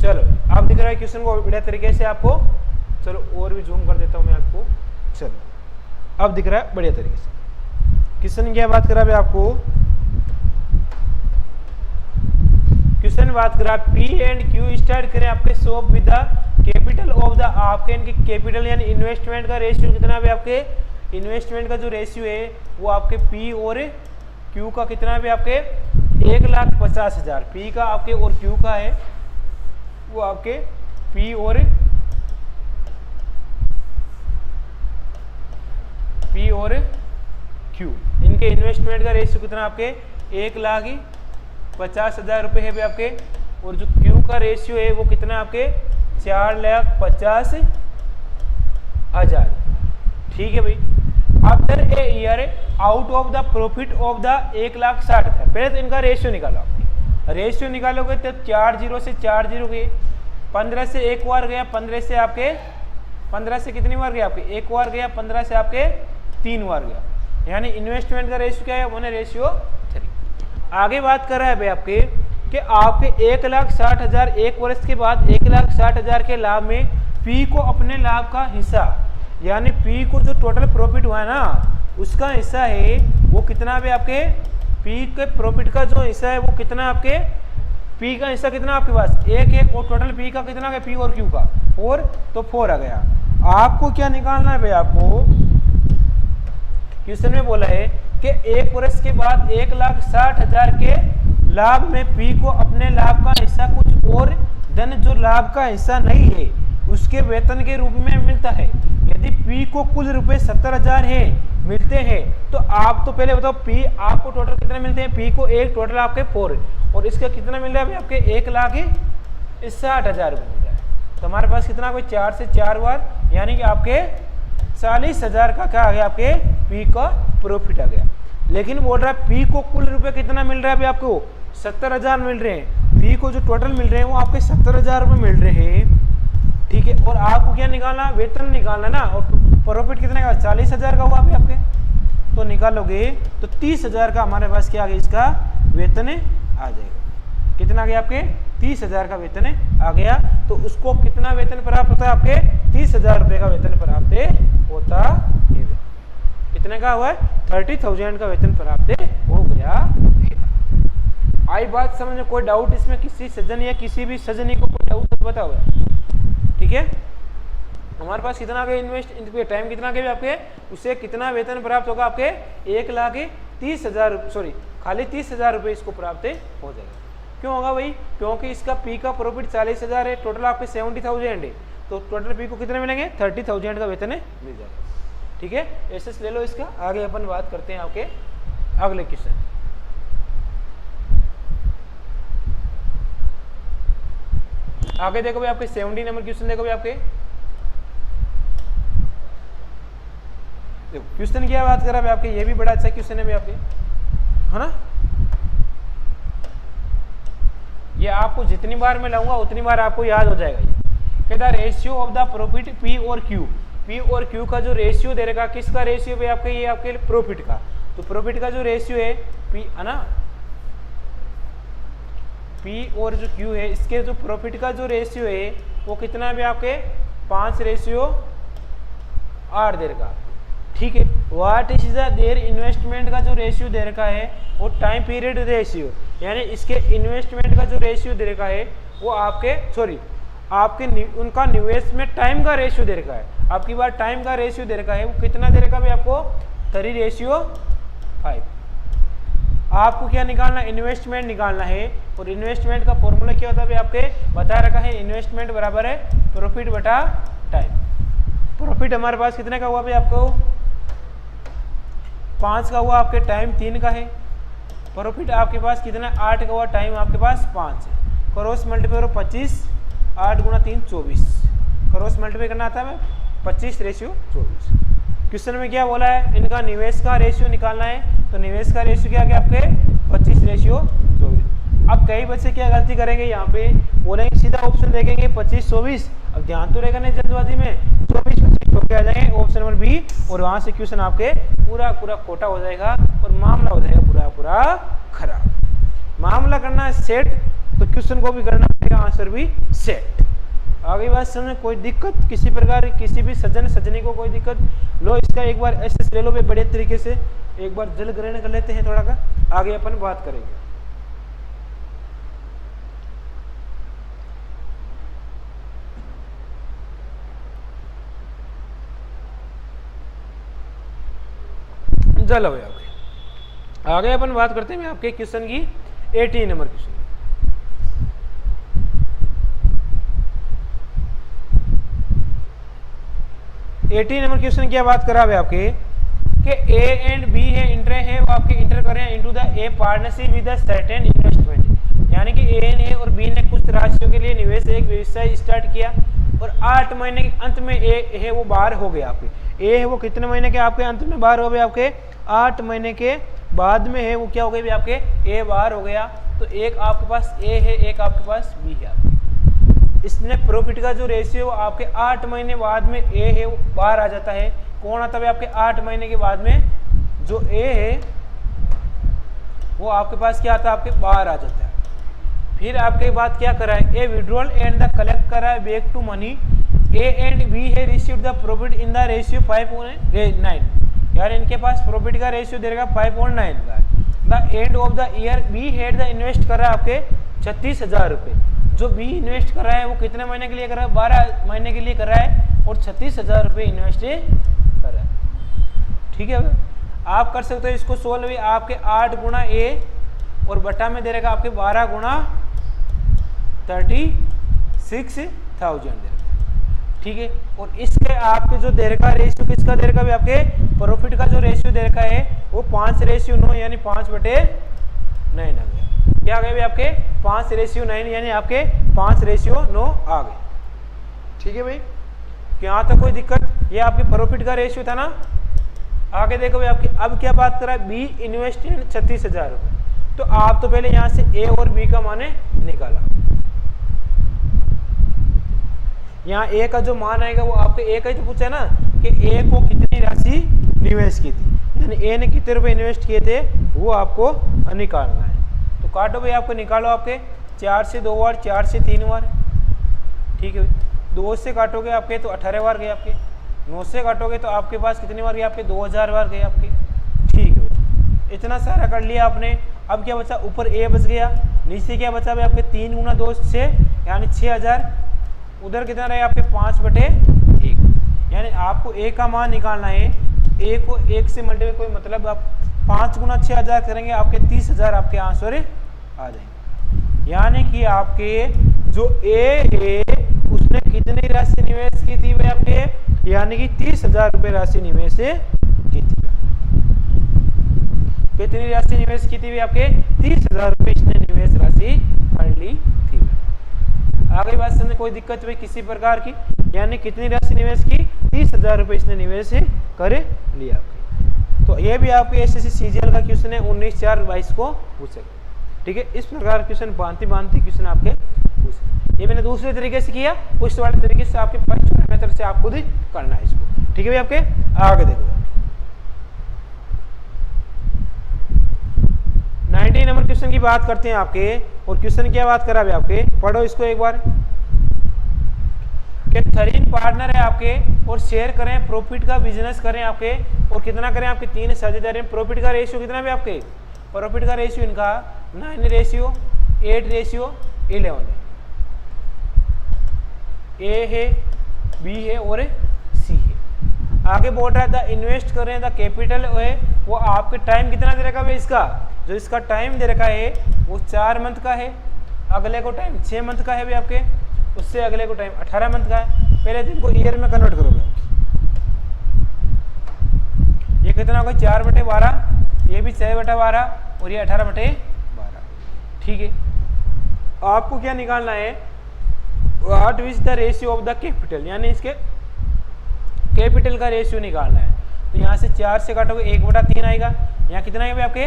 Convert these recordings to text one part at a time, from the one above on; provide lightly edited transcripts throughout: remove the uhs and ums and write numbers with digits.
चलो आप दिख रहा है क्वेश्चन को बढ़िया तरीके से आपको। चलो और भी जूम कर देता हूं मैं आपको। चलो अब दिख रहा है बढ़िया तरीके से। क्वेश्चन क्या बात करा आपको, क्वेश्चन बात करा पी एंड क्यू स्टार्ट करें आपके shop with the capital of the, आपके इनके कैपिटल यानी इन्वेस्टमेंट का रेशियो कितना है आपके, इन्वेस्टमेंट का जो रेशियो है वो आपके पी और क्यू का कितना है आपके 1,50,000, पी का आपके और क्यू का है वो आपके पी और क्यू, इनके इन्वेस्टमेंट का रेशियो कितना आपके 1,50,000 रुपये है आपके, और जो क्यू का रेशियो है वो कितना आपके 4,50,000। ठीक है भाई। After a year out of the profit of the 1,60,000, पहले तो इनका रेशियो निकालो। रेशियो निकालोगे तो 4 0 से 4 0 गए, 15 से एक बार गया, 15 से आपके 15 से कितनी बार गया आपके एक बार गया, 15 से आपके 3 बार गया, यानी इन्वेस्टमेंट का रेशियो क्या है 1/3। आगे बात कर रहा है भाई आपके कि आपके 1,60,000 एक वर्ष के बाद 1,60,000 के लाभ में पी को अपने लाभ का हिस्सा, यानी पी को जो टोटल प्रॉफिट हुआ है ना उसका हिस्सा है वो कितना भी आपके पी के प्रॉफिट का जो हिस्सा है वो कितना आपके पी का हिस्सा कितना आपके पास एक, और टोटल पी का कितना है पी और क्यू का 4, तो 4 आ गया। आपको क्या निकालना है भाई, आपको क्वेश्चन में बोला है कि एक वर्ष के बाद 1,60,000 के लाभ में पी को अपने लाभ का हिस्सा कुछ और धन जो लाभ का हिस्सा नहीं है उसके वेतन के रूप में मिलता है। यदि पी को कुल रुपए 70,000 है मिलते हैं तो आप तो पहले बताओ पी आपको टोटल कितने मिलते हैं, पी को एक टोटल आपके 4 और इसका कितना मिल रहा है आपके 1,60,000 रुपये मिल रहा है। तो हमारे पास कितना कोई 4 से 4 बार यानी कि आपके 40,000 का क्या आ गया आपके पी का प्रॉफिट आ गया। लेकिन बोल रहा है पी को कुल रुपए कितना मिल रहा है अभी आपको 70,000 मिल रहे हैं, पी को जो टोटल मिल रहे हैं वो आपके 70,000 रुपये मिल रहे हैं। ठीक है, और आपको क्या निकालना वेतन निकालना ना, और प्रॉफिट कितने का 40,000 का हुआ आपके, तो निकालोगे तो 30,000 का हमारे पास क्या आ गया इसका वेतन आ जाएगा। कितना आ गया आपके 30,000 का वेतन आ गया। तो उसको कितना वेतन प्राप्त होता है आपके 30,000 रुपये का वेतन प्राप्त होता है। कितने का हुआ है 30,000 का वेतन प्राप्त हो गया। आई बात समझ में, कोई डाउट इसमें किसी सज्जन या किसी भी सज्जनी को कोई डाउट बताओ। ठीक है, हमारे पास कितना गया इन्वेस्ट टाइम कितना गया आपके, उससे कितना वेतन प्राप्त होगा आपके 1,30,000 सॉरी खाली 30,000 रुपये इसको प्राप्त हो जाएगा। क्यों होगा भाई, क्योंकि इसका पी का प्रॉफिट 40,000 है, टोटल आपके 70,000 है, तो टोटल पी को कितने मिलेंगे 30,000 का वेतन मिल जाएगा। ठीक है, ऐसे ले लो इसका। आगे अपन बात करते हैं आपके अगले क्वेश्चन। आगे देखो भाई आपके 70 नंबर क्वेश्चन देखो भाई आपके। देखो क्वेश्चन क्या बात कर रहा है आपके, ये भी बड़ा अच्छा क्वेश्चन है भाई आपके, है ना। ये आपको जितनी बार मैं लाऊंगा उतनी बार आपको याद हो जाएगा। ये कहता ratio of the profit P और क्यू, पी और क्यू का जो रेशियो दे रखा, किसका रेशियो भाई आपके ये आपके प्रॉफिट का, तो प्रॉफिट का जो रेशियो है पी है ना, पी और जो क्यू है इसके जो प्रॉफिट का जो रेशियो है वो कितना है आपके 5:8 दे रखा। ठीक है, what is the their investment का जो रेशियो दे रखा है वो टाइम पीरियड रेशियो, यानी इसके इन्वेस्टमेंट का जो रेशियो दे रखा है वो आपके आपके उनका निवेश में टाइम का रेशियो दे रखा है। आपकी बार टाइम का रेशियो दे रखा है वो कितना दे रखा है आपको 3:5। आपको क्या निकालना इन्वेस्टमेंट निकालना है, और इन्वेस्टमेंट का फॉर्मूला क्या होता है आपके बता रखा है, इन्वेस्टमेंट बराबर है प्रॉफिट बटा टाइम। प्रॉफिट हमारे पास कितने का हुआ भाई आपको 5 का हुआ, आपके टाइम 3 का है। प्रॉफिट आपके पास कितना 8 का हुआ, टाइम आपके पास 5 है। क्रॉस मल्टीप्लाई करो 25, 8 गुणा 3 24, क्रॉस मल्टीप्लाई करना आता है 25:24। क्वेश्चन में क्या बोला है, इनका निवेश का रेशियो निकालना है, तो निवेश का रेशियो क्या गया आपके 25:24। अब कई बच्चे क्या गलती करेंगे, यहाँ पे बोलेंगे सीधा ऑप्शन देखेंगे 25-24, अब ध्यान तो रहेगा नहीं जल्दबाजी में 24-25 तो क्या आ जाएंगे ऑप्शन नंबर बी, और वहां से क्वेश्चन आपके पूरा खोटा हो जाएगा और मामला हो जाएगा पूरा खराब। मामला करना है सेट तो क्वेश्चन को भी करना पड़ेगा, आंसर भी सेट। आगे बात समझ, कोई दिक्कत किसी प्रकार, किसी भी सज्जन सज्जनी को कोई दिक्कत? लो इसका एक बार ऐसे ले लो बड़े तरीके से, एक बार जल ग्रहण कर लेते हैं थोड़ा का, आगे अपन बात करेंगे। जल हो आपके। आगे अपन बात करते हैं आपके क्वेश्चन की 18 नंबर क्वेश्चन। 18 नंबर क्वेश्चन क्या बात करा है आपके कि ए एंड बी है इंटर है, वो आपके इंटर कर रहे हैं into the A partnership with the certain investment, यानी कि ए ने और बी ने कुछ राशियों के लिए निवेश एक व्यवसाय स्टार्ट किया और 8 महीने के अंत में ए है वो बाहर हो गया आपके। ए है वो कितने महीने के आपके अंत में बाहर हो गए? आपके 8 महीने के बाद में है वो क्या हो गई आपके? ए बाहर हो गया। तो एक आपके पास ए है, एक आपके पास बी है आपके। इसने प्रॉफिट का जो रेशियो आपके 8 महीने बाद में ए है वो बाहर आ जाता है। कौन आता है आपके 8 महीने के बाद में? जो ए है वो आपके पास क्या आता है? आपके बाहर आ जाता है। फिर आपके बाद क्या करा है? A withdrawal and the collect करा है back to money. A and B है receive the profit in the ratio 5.9, यार इनके पास प्रॉफिट का रेशियो दे रहा 5.9 का। The end of the year B had the invest कर रहा है आपके 36,000 रुपये। जो बी इन्वेस्ट कर रहा है वो कितने महीने के लिए कर रहा है? 12 महीने के लिए कर रहा है और 36,000 रुपये इन्वेस्ट कर रहा है। ठीक है, आप कर सकते हो इसको सोल्व भी। आपके 8 गुना ए और बटा में दे रहेगा आपके 12 गुना 36,000 दे रहेगा। ठीक है, और इसके आपके जो दे रखा रेशियो किसका दे रखा है? आपके प्रॉफिट का जो रेशियो दे रखा है वो 5:9 यानी 5/9 आ गया। क्या आ गए आपके? 5:9 यानी आपके 5:9 आ गए। ठीक है भाई, यहाँ तक कोई दिक्कत? ये आपके प्रॉफिट का रेशियो था ना। आगे देखो भाई आपके अब क्या बात करा? बी इन्वेस्टमेंट 36,000 रुपये। तो आप तो पहले यहाँ से ए और बी का माने निकाला। यहाँ ए का जो मान आएगा वो आपके ए का ही तो पूछा है ना कि ए को कितनी राशि निवेश की थी, यानी ए ने कितने रुपए इन्वेस्ट किए थे वो आपको निकालना है। तो काटो भाई, आपको निकालो। आपके 4 से 2 बार, 4 से 3 बार। ठीक है, 2 से काटोगे आपके तो 18 बार गए आपके। 9 से काटोगे तो आपके पास कितनी बार गए? आपके 2000 बार गए आपके। ठीक है, इतना सारा कर लिया आपने। अब क्या बचा? ऊपर ए बच गया, नीचे क्या बचा भाई? आपके 3 गुना 2 से यानी 6000। उधर कितना रहे आपके? 5/1, यानी आपको ए का मान निकालना है। ए को 1 से मल्टीप्लाई, कोई मतलब आप 5 गुना 6000 करेंगे आपके 30,000 आपके आंसर आ जाएंगे। यानी कि आपके जो ए है उसने कितनी राशि निवेश की थी भाई आपके? यानी कि 30,000 रुपये राशि निवेश की थी। कितनी राशि निवेश की थी भाई आपके? 30,000 रुपये इसने निवेश राशि कर ली थी। आगे बात समझ, कोई दिक्कत भाई किसी प्रकार की? यानी कितनी राशि निवेश की? 30,000 रुपये इसने निवेश कर लिया आपके। तो ये भी आपके एसएससी सीजीएल का क्वेश्चन है 19/4/22 को पूछ सकते। ठीक है, इस प्रकार क्वेश्चन भांति क्वेश्चन आपके पूछ। ये मैंने दूसरे तरीके से किया, उस वाले तरीके से आपके फर्स्ट मेथड से आप खुद ही करना है इसको। ठीक है भाई, आपके आगे देखो 19 नंबर क्वेश्चन की बात करते हैं आपके। और क्वेश्चन क्या बात करा भाई आपके? पढ़ो इसको एक बार। कि 3 पार्टनर है आपके और शेयर करें, प्रॉफिट का बिजनेस करें आपके, और कितना करें आपके? 3 साझेदारी। प्रॉफिट का रेशियो कितना भी आपके? प्रॉफिट का रेशियो इनका 9:8:11 है। ए है, बी है और सी है। आगे बोल रहा है द इन्वेस्ट करें द कैपिटल है वो आपके टाइम कितना दे रखा है इसका? जो इसका टाइम दे रखा है वो 4 मंथ का है, अगले को टाइम 6 मंथ का है भी आपके, उससे अगले को टाइम 18 मंथ का है। पहले दिन को ईयर में कन्वर्ट करोगे। ये कितना होगा? 4/12, ये भी 6/12 और ये 18/12। ठीक है, आपको क्या निकालना है? What is the ratio of the capital, यानी इसके कैपिटल का रेशियो निकालना है। तो यहाँ से 4 से काटोगे 1/3 आएगा। यहाँ कितना आएगा आपके?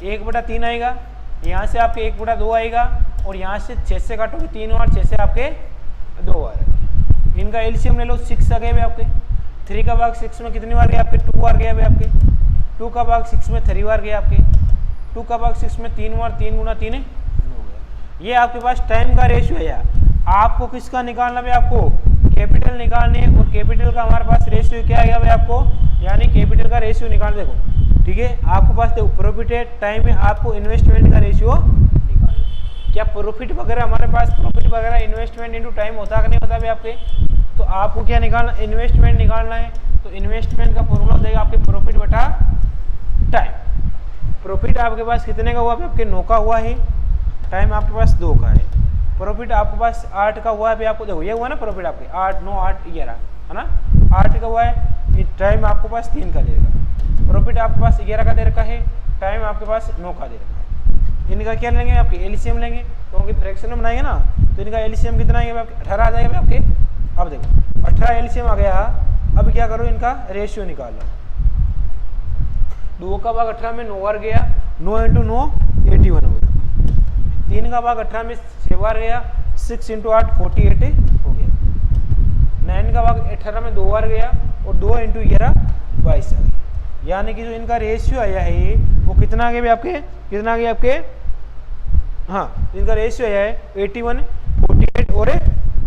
1/3 आएगा। यहाँ से आपके 1/2 आएगा और यहाँ से 6 से काटोगे 3 बार, 6 से आपके 2 बार। इनका एलसीएम ले लो, 6 आ गए भाई आपके। 3 का भाग 6 में कितनी बार गया आपके? 2 बार गया भाई आपके। 2 का भाग 6 में 3 बार गया आपके। 2 का भाग 6 में 3 बार, 3 गुना 3 9 बार। ये आपके पास टाइम का रेशियो है। आपको किसका निकालना भाई, आपको कैपिटल निकालनी है, और कैपिटल का हमारे पास रेशियो क्या आएगा भाई आपको, यानी कैपिटल का रेशियो निकाल देखो, ठीक है। आपके पास देखो प्रॉफिट है, टाइम है, आपको इन्वेस्टमेंट का रेशियो निकालना है। क्या प्रॉफिट वगैरह हमारे पास, प्रॉफिट वगैरह इन्वेस्टमेंट इंटू टाइम होता कि नहीं होता भाई आपके, तो आपको क्या निकालना, इन्वेस्टमेंट निकालना है। तो इन्वेस्टमेंट का फॉर्मूला देगा आपके प्रॉफिट बटा टाइम। प्रॉफिट आपके पास कितने का हुआ, आपके 9 का हुआ है, टाइम आपके पास 2 का है। प्रॉफिट आपके पास 8 का हुआ है, आपको देखो ये हुआ ना प्रॉफिट आपके 8 9 8 11 है ना, 8 का हुआ है। टाइम आपके पास 3 का दे रखा, प्रॉफिट आपके पास 11 का दे रखा है, टाइम आपके पास 9 का दे रखा है। इनका क्या लेंगे आपके, एलसीएम लेंगे, क्योंकि फ्रैक्शन में बनाएंगे ना, तो इनका एलसीएम कितना आएगा आपके 18 आ जाएगा आपके। अब देखो 18 एलसीएम आ गया, अब क्या करो, इनका रेशियो निकालो। 2 का भाग 18 में 9 बार गया, 9 इंटू 9 81 हो गया। 3 का भाग 18 में 6 बार गया, 6 इंटू 8 48 हो गया। 9 का भाग 18 में 2 बार गया, और 2 इंटू 11 22 आ गया। यानी कि जो इनका रेशियो आया है वो कितना आ गया आपके, कितना आ गया आपके, हाँ इनका रेशियो आया है 81 48 और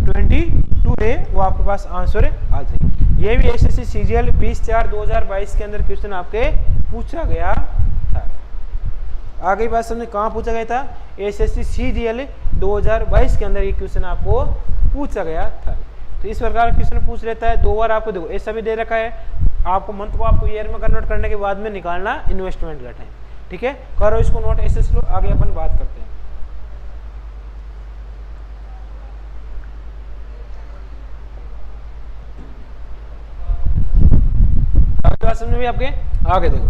22 है, वो आपके पास आंसर आ जाएगी। ये भी एसएससी सीजीएल 20/4/2022 के अंदर क्वेश्चन आपके पूछा गया था। आगे बात समझे कहाँ पूछा गया था, एसएससी सीजीएल 2022 के अंदर ये क्वेश्चन आपको पूछा गया था। तो इस प्रकार क्वेश्चन पूछ लेता है 2 बार, आपको देखो ऐसा भी दे रखा है, आपको मंथ को आपको ईयर में कन्वर्ट करने के बाद में निकालना इन्वेस्टमेंट का टाइम, ठीक है। करो इसको नोट एसएससी लो, आगे अपन बात करते हैं। बात समझ में आपके, आगे देखो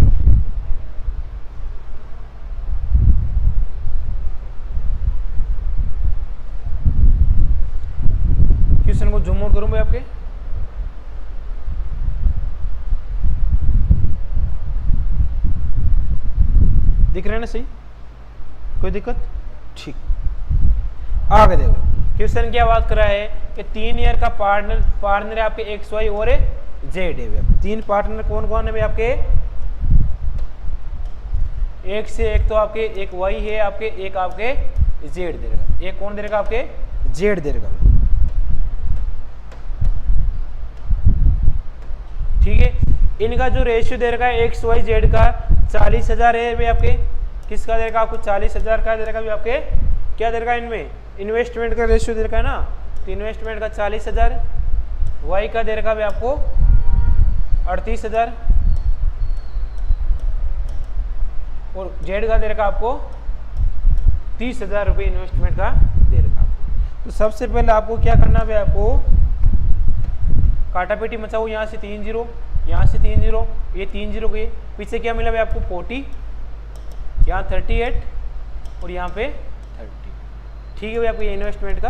क्वेश्चन को जूम आउट करूं मैं आपके, दिख रहे हैं ना सही, कोई दिक्कत, ठीक। आगे देखो क्वेश्चन क्या बात कर रहा है कि 3 ईयर का पार्टनर है आपके एक्स वाई और जेड है। 3 पार्टनर कौन कौन है भाई आपके, एक से एक तो आपके एक वाई है आपके, एक आपके जेड दे रखा, एक कौन दे रखा आपके जेड दे रखा, ठीक है। इनका जो रेशियो दे रखा है एक्स वाई जेड का 40,000 है भाई आपके, किसका दे रखा आपको 40,000 का दे रखा भाई आपके, क्या दे रखा इनमें इन्वेस्टमेंट का रेशियो दे रखा है ना, तो इन्वेस्टमेंट का 40,000, वाई का दे रखा भाई आपको 38,000 और जेड का दे रखा आपको 30,000 रुपये इन्वेस्टमेंट का दे रखा आपको। तो सबसे पहले आपको क्या करना है, आपको काटापेटी मचाओ, यहाँ से 3 0, यहाँ से 3 0, ये 3 0 के पीछे क्या मिला भाई आपको 40, यहाँ 38 और यहाँ पे 30, ठीक है भाई आपको ये इन्वेस्टमेंट का।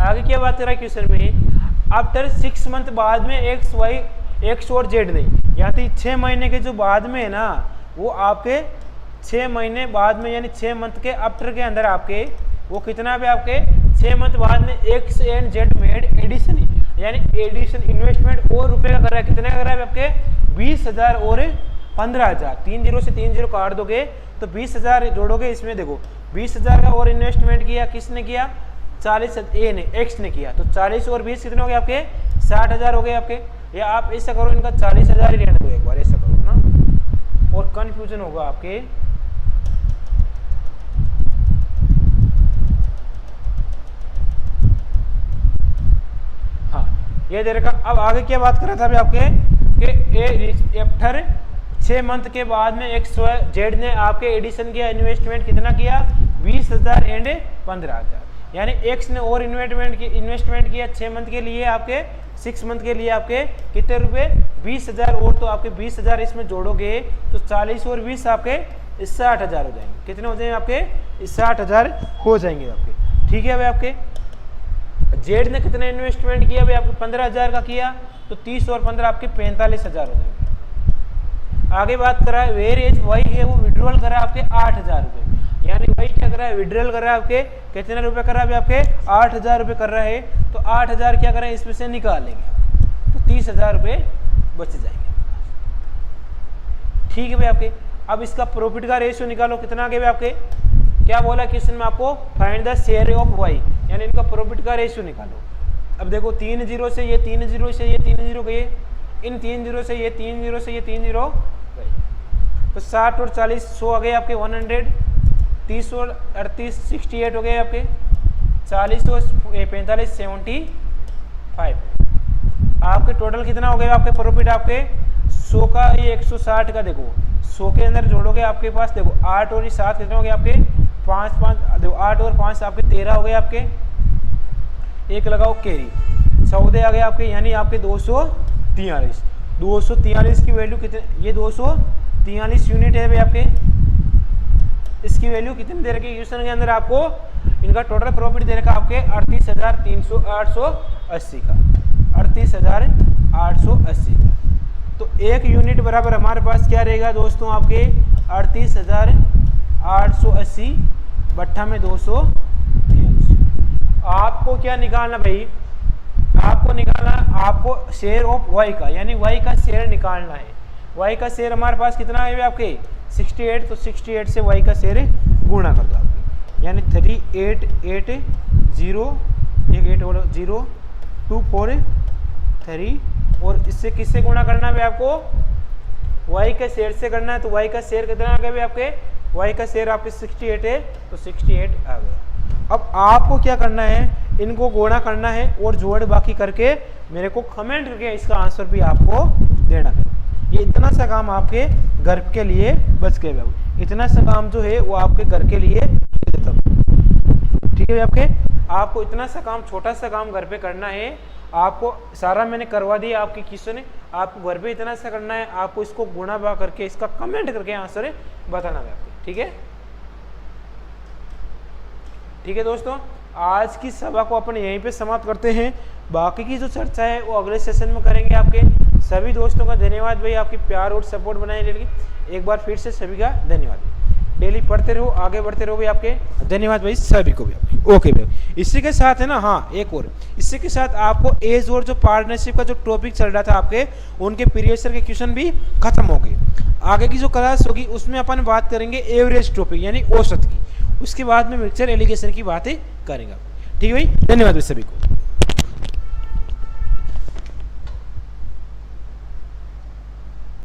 आगे क्या बात कर रहा है क्वेश्चन में, आफ्टर 6 मंथ बाद में एक्स वाई एक्स और जेड नहीं, यहाँ तो 6 महीने के जो बाद में है ना, वो आपके 6 महीने बाद में यानी 6 मंथ के आफ्टर के अंदर आपके वो कितना भी आपके 6 मंथ बाद में X and Z made addition, यानी एडिशन इन्वेस्टमेंट और रुपए का कर रहा है, कितने का कर रहा है आपके 20,000 और 15,000, 3 0 से 3 0 काट दोगे तो 20,000 जोड़ोगे, इसमें देखो 20,000 का और इन्वेस्टमेंट किया, किसने किया 40 ए ने एक्स ने किया, तो 40 और 20 कितने हो गए आपके 60,000 हो गए आपके। या आप ऐसा करो इनका 40,000 ही रहने दो एक बार, ऐसा करो ना, और कंफ्यूजन होगा आपके। हाँ ये दे रखा। अब आगे क्या बात कर रहा था अभी आपके कि आफ्टर 6 मंथ के बाद में एक्स जेड ने आपके एडिशन किया, इन्वेस्टमेंट कितना किया 20,000 एंड 15,000, यानी एक्स ने और इन्वेस्टमेंट किया 6 मंथ के लिए, आपके 6 मंथ के लिए आपके कितने रुपए 20,000, और तो आपके 20,000 इसमें जोड़ोगे तो 40 और 20 आपके 60,000 हो जाएंगे। कितने हो जाएंगे आपके 60,000 हो जाएंगे आपके, ठीक है भाई। आपके जेड ने कितना इन्वेस्टमेंट किया भाई आपके 15,000 का किया, तो 30 और 15 आपके 45,000 हो जाएंगे। आगे बात करा है वेर एज वाई है, वो विड्रॉल करा है आपके 8,000 रुपये, यानी वाई क्या कर रहा है विड्रॉल कर रहा है आपके कितने रुपए कर रहा है आपके 8,000 रुपये कर रहा है, तो 8,000 क्या करें इसमें से निकालेंगे तो 30,000 रुपये बच जाएंगे, ठीक है भाई आपके। अब इसका प्रॉफिट का रेशियो निकालो, कितना आ गया भाई आपके क्या बोला क्वेश्चन में आपको, find the share of Y, यानी इनका प्रॉफिट का रेशियो निकालो। अब देखो 3 जीरो से ये 3 जीरो से ये 3 जीरो गए, इन 3 जीरो से ये 3 जीरो से ये 3 जीरो गए, तो 60 और 40 100 आ गए आपके 100, 30 और 38 68 हो गए आपके, 40 और 45 75, आपके टोटल कितना हो गया आपके प्रॉफिट आपके 100 का, ये 160 का, देखो 100 के अंदर जोड़ोगे आपके पास देखो 8 और 7 कितने हो गए आपके 5 5, देखो 8 और 5 आपके 13 हो गए आपके, एक लगाओ कैरी 14 आ गए आपके, यानी आपके 243 की वैल्यू कितने, ये 243 यूनिट है भाई आपके, इसकी वैल्यू कितनी दे रखी है क्वेश्चन के अंदर आपको, इनका टोटल प्रॉफिट दे रखा आपके 38,880 का, 38,880 का। तो एक यूनिट बराबर हमारे पास क्या रहेगा दोस्तों आपके 38,880 बट्ठा में 243। आपको क्या निकालना भाई, आपको निकालना, आपको शेयर ऑफ वाई का, यानी वाई का शेयर निकालना है। वाई का शेयर हमारे पास कितना है आपके 68, तो 68 से वाई का शेयर गुणा कर दो आपके, यानी 3880 024 और इससे किससे गुणा करना है आपको, वाई का शेयर से करना है। तो वाई का शेयर कितना आ गया भाई आपके, वाई का शेयर आपके 68 है, तो 68 आ गया। अब आपको क्या करना है, इनको गुणा करना है और जोड़ बाकी करके मेरे को कमेंट करके इसका आंसर भी आपको देना है। ये इतना सा काम आपके घर के लिए बच गए बाबू, इतना सा काम जो है वो आपके घर के लिए दे देता हूँ, ठीक है आपके, आपको इतना सा काम, छोटा सा काम घर पे करना है, आपको सारा मैंने करवा दिया आपकी क्वेश्चन है, आपको घर पे इतना सा करना है, आपको इसको गुणा बा करके इसका कमेंट करके आंसर बताना है आपको, ठीक है। ठीक है दोस्तों, आज की सभा को अपन यहीं पे समाप्त करते हैं, बाकी की जो चर्चा है वो अगले सेशन में करेंगे। आपके सभी दोस्तों का धन्यवाद भाई, आपकी प्यार और सपोर्ट बनाए रखिए। एक बार फिर से सभी का धन्यवाद। डेली पढ़ते रहो, आगे बढ़ते रहो भाई आपके, धन्यवाद भाई सभी को भी आपके। ओके भाई, इसी के साथ है ना, हाँ एक और, इसी के साथ आपको एज और जो पार्टनरशिप का जो टॉपिक चल रहा था आपके, उनके प्रीवियस ईयर के क्वेश्चन भी खत्म हो गए। आगे की जो क्लास होगी उसमें अपन बात करेंगे एवरेज टॉपिक यानी औसत की, उसके बाद में मिक्सचर एलिगेशन की बातें करेंगे। ठीक है भाई, धन्यवाद भाई सभी को।